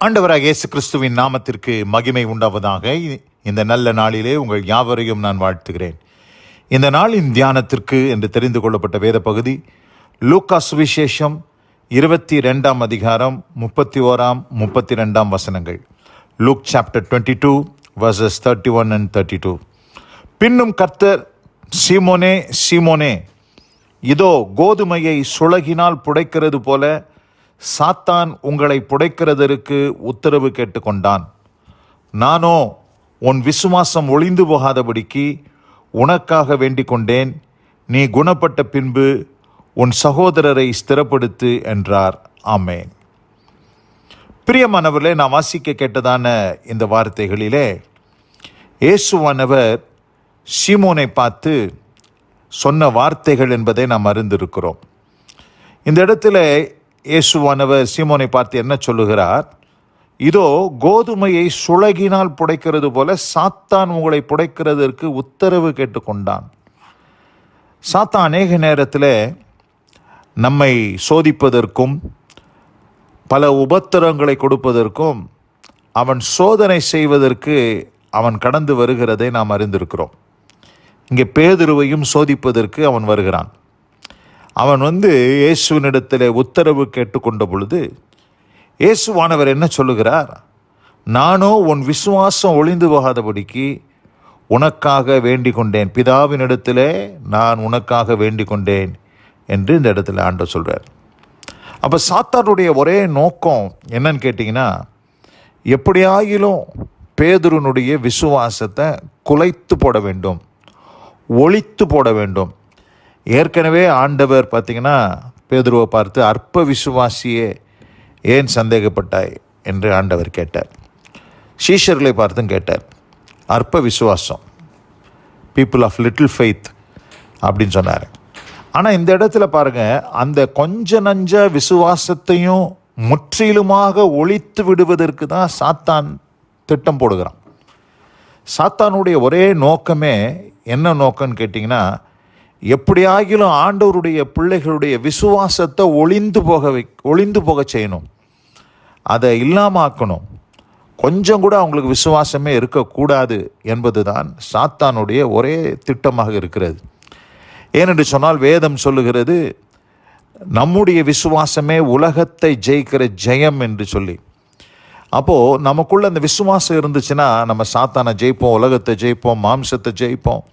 ஆண்டவராக இயேசு கிறிஸ்துவின் நாமத்திற்கு மகிமை உண்டாவதாக. இந்த நல்ல நாளிலே உங்கள் யாவரையும் நான் வாழ்த்துகிறேன். இந்த நாளின் தியானத்திற்கு என்று தெரிந்து கொள்ளப்பட்ட வேத பகுதி லூக்கா சுவிசேஷம் 22 அதிகாரம் 31 32 வசனங்கள். Look chapter 22 verses 31 and 32. பின்னும் கர்த்தர், சீமோனே சீமோனே, இதோ கோதுமையை சுளகினால் புடைக்கிறது போல சாத்தான் உங்களை புடைக்கிறதற்கு உத்தரவு கேட்டுக்கொண்டான். நானோ உன் விசுவாசம் ஒளிந்து போகாதபடிக்கு உனக்காக வேண்டிக் கொண்டேன். நீ குணப்பட்ட பின்பு உன் சகோதரரை ஸ்திரப்படுத்து என்றார். ஆமென். பிரியமானவர்களே, நான் வாசிக்க கேட்டதான இந்த வார்த்தைகளிலே இயேசுவானவர் சீமோனை பார்த்து சொன்ன வார்த்தைகள் என்பதை நாம் அறிந்திருக்கிறோம். இந்த இடத்துல இயேசுவானவர் சீமோனை பார்த்து என்ன சொல்லுகிறார்? இதோ கோதுமையை சுளகினால் புடைக்கிறது போல சாத்தான் உங்களை புடைக்கிறதற்கு உத்தரவு கேட்டுக்கொண்டான். சாத்தான் அநேக நேரத்தில் நம்மை சோதிப்பதற்கும் பல உபத்திரங்களை கொடுப்பதற்கும் அவன் சோதனை செய்வதற்கு அவன் கடந்து வருகிறதை நாம் அறிந்திருக்கிறோம். பேதுருவையும் சோதிப்பதற்கு அவன் வருகிறான். அவன் இயேசுவினிடத்தில் உத்தரவு கேட்டுக்கொண்ட பொழுது இயேசுவானவர் என்ன சொல்லுகிறார்? நானோ உன் விசுவாசம் ஒளிந்து போகாதபடிக்கு உனக்காக வேண்டிக் கொண்டேன். பிதாவினிடத்திலே நான் உனக்காக வேண்டிக் கொண்டேன் என்று இந்த இடத்துல ஆண்டவர் சொல்கிறார். அப்போ சாத்தானுடைய ஒரே நோக்கம் என்னன்னு கேட்டிங்கன்னா, எப்படியாகிலும் பேதுருனுடைய விசுவாசத்தை குலைத்து போட வேண்டும், ஒழித்து போட வேண்டும். ஏற்கனவே ஆண்டவர் பார்த்திங்கன்னா பேதுருவை பார்த்து, அற்ப விசுவாசியே ஏன் சந்தேகப்பட்டாய் என்று ஆண்டவர் கேட்டார். சீஷர்களை பார்த்தும் கேட்டார். அற்ப விசுவாசம், பீப்புள் ஆஃப் லிட்டில் ஃபெய்த் அப்படின்னு சொன்னார். ஆனால் இந்த இடத்துல பாருங்கள், அந்த கொஞ்ச நஞ்ச விசுவாசத்தையும் முற்றிலுமாக ஒழித்து விடுவதற்கு தான் சாத்தான் திட்டம் போடுகிறான். சாத்தானுடைய ஒரே நோக்கமே என்ன நோக்கம்னு கேட்டிங்கன்னா, எப்படியாகிலும் ஆண்டவருடைய பிள்ளைகளுடைய விசுவாசத்தை ஒளிந்து போக செய்யணும், அதை இல்லாமாக்கணும், கொஞ்சம் கூட அவங்களுக்கு விசுவாசமே இருக்கக்கூடாது என்பது தான் சாத்தானுடைய ஒரே திட்டமாக இருக்கிறது. ஏனென்று சொன்னால் வேதம் சொல்லுகிறது, நம்முடைய விசுவாசமே உலகத்தை ஜெயிக்கிற ஜெயம் என்று சொல்லி. அப்போது நமக்குள்ள அந்த விசுவாசம் இருந்துச்சுன்னா நம்ம சாத்தானை ஜெயிப்போம், உலகத்தை ஜெயிப்போம், மாம்சத்தை ஜெயிப்போம்,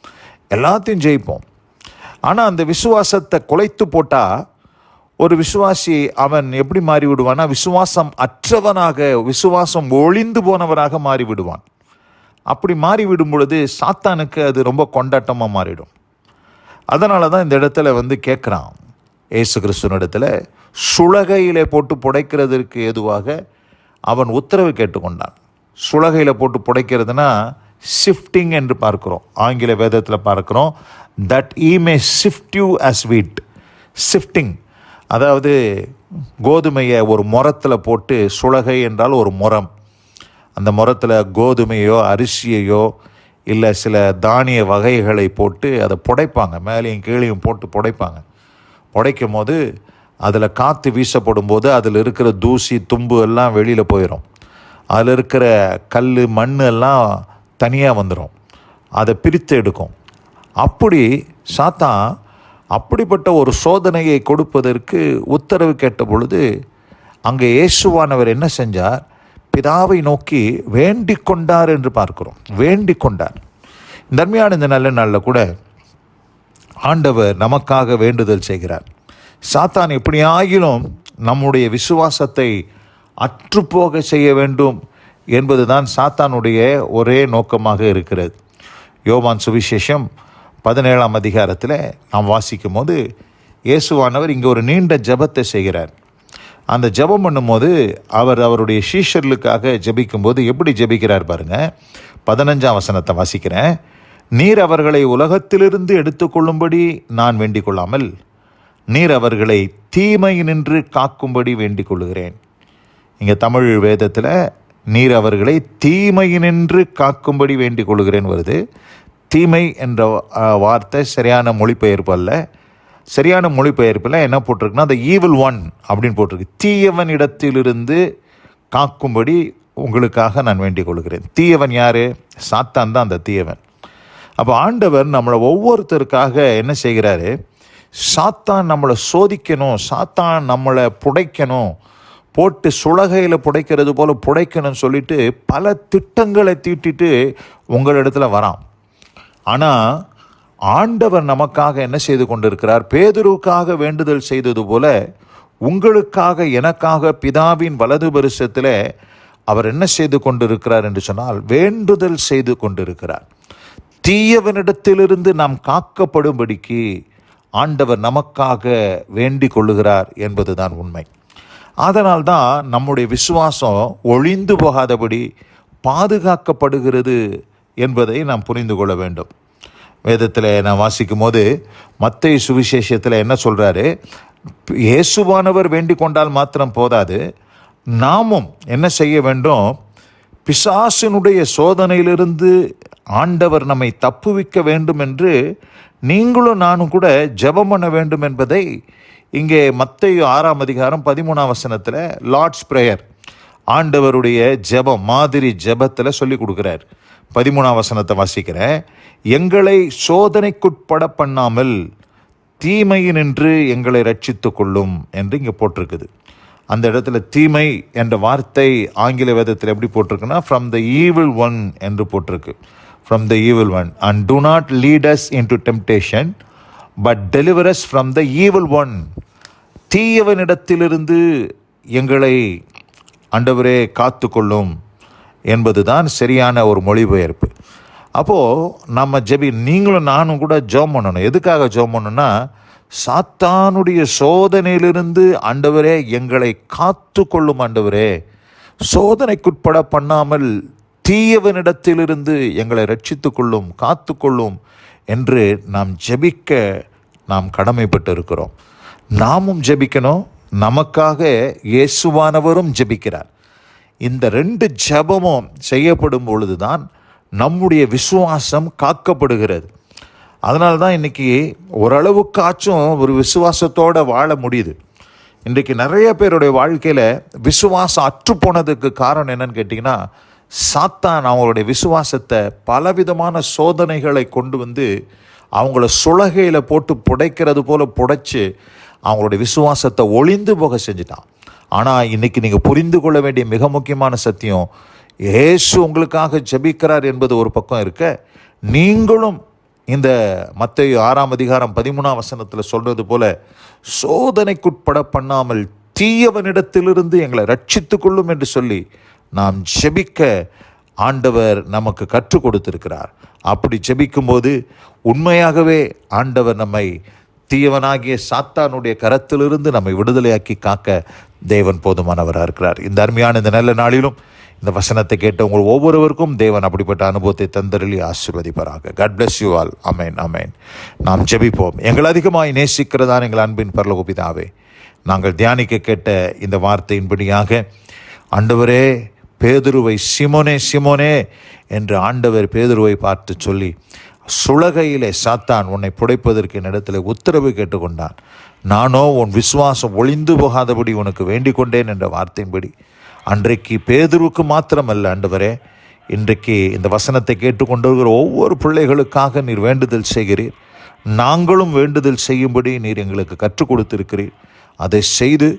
எல்லாத்தையும் ஜெயிப்போம். ஆனால் அந்த விசுவாசத்தை குலைத்து போட்டால் ஒரு விசுவாசி அவன் எப்படி மாறி விடுவான்னா, விசுவாசம் அற்றவனாக, விசுவாசம் ஒளிந்து போனவராக மாறிவிடுவான். அப்படி மாறிவிடும் பொழுது சாத்தானுக்கு அது ரொம்ப கொண்டாட்டமாக மாறிடும். அதனால தான் இந்த இடத்துல கேட்குறான் ஏசு கிறிஸ்துவனிடத்தில், சுளகையிலே போட்டு புடைக்கிறதற்கு ஏதுவாக அவன் உத்தரவு கேட்டுக்கொண்டான். சுளகையில் போட்டு புடைக்கிறதுனா ஷிஃப்டிங் என்று பார்க்கிறோம், ஆங்கில வேதத்தில் பார்க்கிறோம். That he may shift you as wheat. Shifting, அதாவது கோதுமையை ஒரு முறத்தில் போட்டு, சுளகை என்றால் ஒரு முறம், அந்த முறத்தில் கோதுமையோ அரிசியையோ இல்லை சில தானிய வகைகளை போட்டு அதை புடைப்பாங்க, மேலேயும் கீழையும் போட்டு புடைப்பாங்க. புடைக்கும் போது அதில் காற்று வீசப்படும் போது அதில் இருக்கிற தூசி தும்பு எல்லாம் வெளியில் போயிடும். அதில் இருக்கிற கல் மண் எல்லாம் தனியாக வந்துடும், அதை பிரித்து எடுக்கும். அப்படி சாத்தான் அப்படிப்பட்ட ஒரு சோதனையை கொடுப்பதற்கு உத்தரவு கேட்ட பொழுது அங்கே இயேசுவானவர் என்ன செஞ்சார்? பிதாவை நோக்கி வேண்டிக் கொண்டார் என்று பார்க்கிறோம். வேண்டிக் கொண்டார். இந்த அருமையான இந்த நல்ல நாளில் கூட ஆண்டவர் நமக்காக வேண்டுதல் செய்கிறார். சாத்தான் எப்படியாகிலும் நம்முடைய விசுவாசத்தை அற்றுப்போக செய்ய வேண்டும் என்பதுதான் சாத்தானுடைய ஒரே நோக்கமாக இருக்கிறது. யோவான் சுவிசேஷம் 17 அதிகாரத்தில் நாம் வாசிக்கும் போது இயேசுவானவர் இங்கே ஒரு நீண்ட ஜெபத்தை செய்கிறார். அந்த ஜெபம் பண்ணும்போது அவருடைய சீஷர்களுக்காக ஜெபிக்கும்போது எப்படி ஜெபிக்கிறார் பாருங்கள். 15ஆம் வசனத்தை வாசிக்கிறேன். நீர் அவர்களை உலகத்திலிருந்து எடுத்துக்கொள்ளும்படி நான் வேண்டிக் கொள்ளாமல் நீர் அவர்களை தீமையினின்று காக்கும்படி வேண்டிக் கொள்ளுகிறேன். இங்கே தமிழ் வேதத்தில் நீர் அவர்களை தீமையினின்று காக்கும்படி வேண்டிக் கொள்ளுகிறேன் வருது. தீமை என்ற வார்த்தை சரியான மொழிபெயர்ப்பு அல்ல. சரியான மொழிபெயர்ப்பில் என்ன போட்டிருக்குன்னா, த ஈவில் ஒன் அப்படின்னு போட்டிருக்கு. தீயவன் இடத்திலிருந்து காக்கும்படி உங்களுக்காக நான் வேண்டிக் கொள்கிறேன். தீயவன் யார்? சாத்தான் தான் அந்த தீயவன். அப்போ ஆண்டவர் நம்மளை ஒவ்வொருத்தருக்காக என்ன செய்கிறாரு? சாத்தான் நம்மளை சோதிக்கணும், சாத்தான் நம்மளை புடைக்கணும், போட்டு சுளகையில் புடைக்கிறது போல் புடைக்கணும்னு சொல்லிட்டு பல திட்டங்களை தீட்டிட்டு உங்களிடத்துல வரான். ஆனால் ஆண்டவர் நமக்காக என்ன செய்து கொண்டிருக்கிறார்? பேதுருவுக்காக வேண்டுதல் செய்தது போல உங்களுக்காக, எனக்காக பிதாவின் வலது பரிசத்தில் அவர் என்ன செய்து கொண்டிருக்கிறார் என்று சொன்னால் வேண்டுதல் செய்து கொண்டிருக்கிறார். தீயவனிடத்திலிருந்து நாம் காக்கப்படும்படிக்கு ஆண்டவர் நமக்காக வேண்டிக் கொள்ளுகிறார் என்பதுதான் உண்மை. அதனால்தான் நம்முடைய விசுவாசம் ஒழிந்து போகாதபடி பாதுகாக்கப்படுகிறது என்பதை நாம் புரிந்து கொள்ள வேண்டும். வேதத்தில் நான் வாசிக்கும் போது மத்தேயு சுவிசேஷத்தில் என்ன சொல்கிறாரு? இயேசுவானவர் வேண்டிக் கொண்டால் மாத்திரம் போதாது, நாமும் என்ன செய்ய வேண்டும்? பிசாசினுடைய சோதனையிலிருந்து ஆண்டவர் நம்மை தப்புவிக்க வேண்டும் என்று நீங்களும் நானும் கூட ஜெபம் பண்ண வேண்டும் என்பதை இங்கே மத்தேயு 6ஆம் அதிகாரம் 13ஆம் வசனத்தில் லார்ட்ஸ் பிரேயர், ஆண்டவருடைய ஜெபம், மாதிரி ஜெபத்தில் சொல்லி கொடுக்குறார். 13ஆம் வசனத்தை வாசிக்கிறேன். எங்களை சோதனைக்குட்பட பண்ணாமல் தீமையினின்று எங்களை ரட்சித்து கொள்ளும் என்று இங்கே போட்டிருக்குது. அந்த இடத்துல தீமை என்ற வார்த்தை ஆங்கில வேதத்தில் எப்படி போட்டிருக்குன்னா ஃப்ரம் த ஈவில் ஒன் என்று போட்டிருக்கு. From the evil one. And do not lead us into temptation but deliver us from the evil one. தீயவனிடத்திலிருந்து எங்களை ஆண்டவரே காத்து கொள்ளும் என்பதுதான் சரியான ஒரு மொழிபெயர்ப்பு. அப்போது நம்ம நீங்களும் நானும் கூட ஜெபம் பண்ணணும். எதுக்காக ஜெபம் பண்ணணும்னா, சாத்தானுடைய சோதனையிலிருந்து ஆண்டவரே எங்களை காத்து கொள்ளும், ஆண்டவரே சோதனைக்குட்பட பண்ணாமல் தீயவனிடத்திலிருந்து எங்களை ரட்சித்து கொள்ளும், காத்து கொள்ளும் என்று நாம் ஜெபிக்க நாம் கடமைப்பட்டு இருக்கிறோம். நாமும் ஜெபிக்கணும், நமக்காக இயேசுவானவரும் ஜெபிக்கிறார். இந்த 2 ஜெபமும் செய்யப்படும் பொழுதுதான் நம்முடைய விசுவாசம் காக்கப்படுகிறது. அதனால தான் இன்றைக்கி ஓரளவுக்காச்சும் ஒரு விசுவாசத்தோடு வாழ முடியுது. இன்றைக்கு நிறைய பேருடைய வாழ்க்கையில் விசுவாசம் அற்றுப்போனதுக்கு காரணம் என்னன்னு கேட்டிங்கன்னா, சாத்தான் அவங்களுடைய விசுவாசத்தை பலவிதமான சோதனைகளை கொண்டு வந்து அவங்கள சுளகையில் போட்டு புடைக்கிறது போல் புடைச்சி அவங்களுடைய விசுவாசத்தை ஒளிந்து போக செஞ்சுட்டான். ஆனால் இன்றைக்கி நீங்கள் புரிந்து கொள்ள வேண்டிய மிக முக்கியமான சத்தியம், இயேசு உங்களுக்காக ஜெபிக்கிறார் என்பது ஒரு பக்கம் இருக்க, நீங்களும் இந்த மத்தேயு 6ஆம் அதிகாரம் 13ஆம் வசனத்தில் சொல்கிறது போல சோதனைக்குட்பட பண்ணாமல் தீயவனிடத்திலிருந்து எங்களை ரட்சித்து கொள்ளும் என்று சொல்லி நாம் ஜெபிக்க ஆண்டவர் நமக்கு கற்றுக் கொடுத்திருக்கிறார். அப்படி ஜெபிக்கும்போது உண்மையாகவே ஆண்டவர் நம்மை தீயவனாகிய சாத்தானுடைய கரத்திலிருந்து நம்மை விடுதலையாக்கி காக்க தேவன் போதுமானவராக இருக்கிறார். இந்த அருமையான இந்த நல்ல நாளிலும் இந்த வசனத்தை கேட்ட உங்கள் ஒவ்வொருவருக்கும் தேவன் அப்படிப்பட்ட அனுபவத்தை தந்தருளி ஆசீர்வதிப்பாராக. God bless you all. Amen, amen. நாம் ஜெபிப்போம். எங்கள் அதிகமாய் நேசிக்கிறதான் எங்கள் அன்பின் பரலோக பிதாவே, நாங்கள் தியானிக்க கேட்ட இந்த வார்த்தையின்படியாக ஆண்டவரே, பேதுருவை சிமோனே சிமோனே என்று ஆண்டவர் பேதுருவை பார்த்து சொல்லி, சுளகையிலே சாத்தான் உன்னை புடைப்பதற்கு என்னிடத்தில் உத்தரவு கேட்டுக்கொண்டான், நானோ உன் விசுவாசம் ஒளிந்து போகாதபடி உனக்கு வேண்டிக் கொண்டேன் என்ற வார்த்தையின்படி அன்றைக்கு பேதுருவுக்கு மாத்திரமல்ல ஆண்டவரே, இன்றைக்கு இந்த வசனத்தை கேட்டுக்கொண்டிருக்கிற ஒவ்வொரு பிள்ளைகளுக்காக நீர் வேண்டுதல் செய்கிறீர். நாங்களும் வேண்டுதல் செய்யும்படி நீர் எங்களுக்கு கற்றுக் கொடுத்திருக்கிறீர். அதை செய்து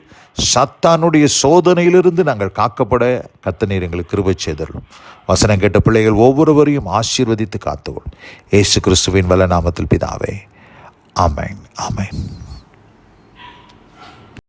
சாத்தானுடைய சோதனையிலிருந்து நாங்கள் காக்கப்பட கர்த்தர் நீர் எங்களுக்கு கிருபை செய்தருளும். வசனம் கேட்ட பிள்ளைகள் ஒவ்வொருவரையும் ஆசீர்வதித்து காத்துக்கொள். இயேசு கிறிஸ்துவின் வல்ல நாமத்தில் பிதாவே, ஆமென், ஆமென்.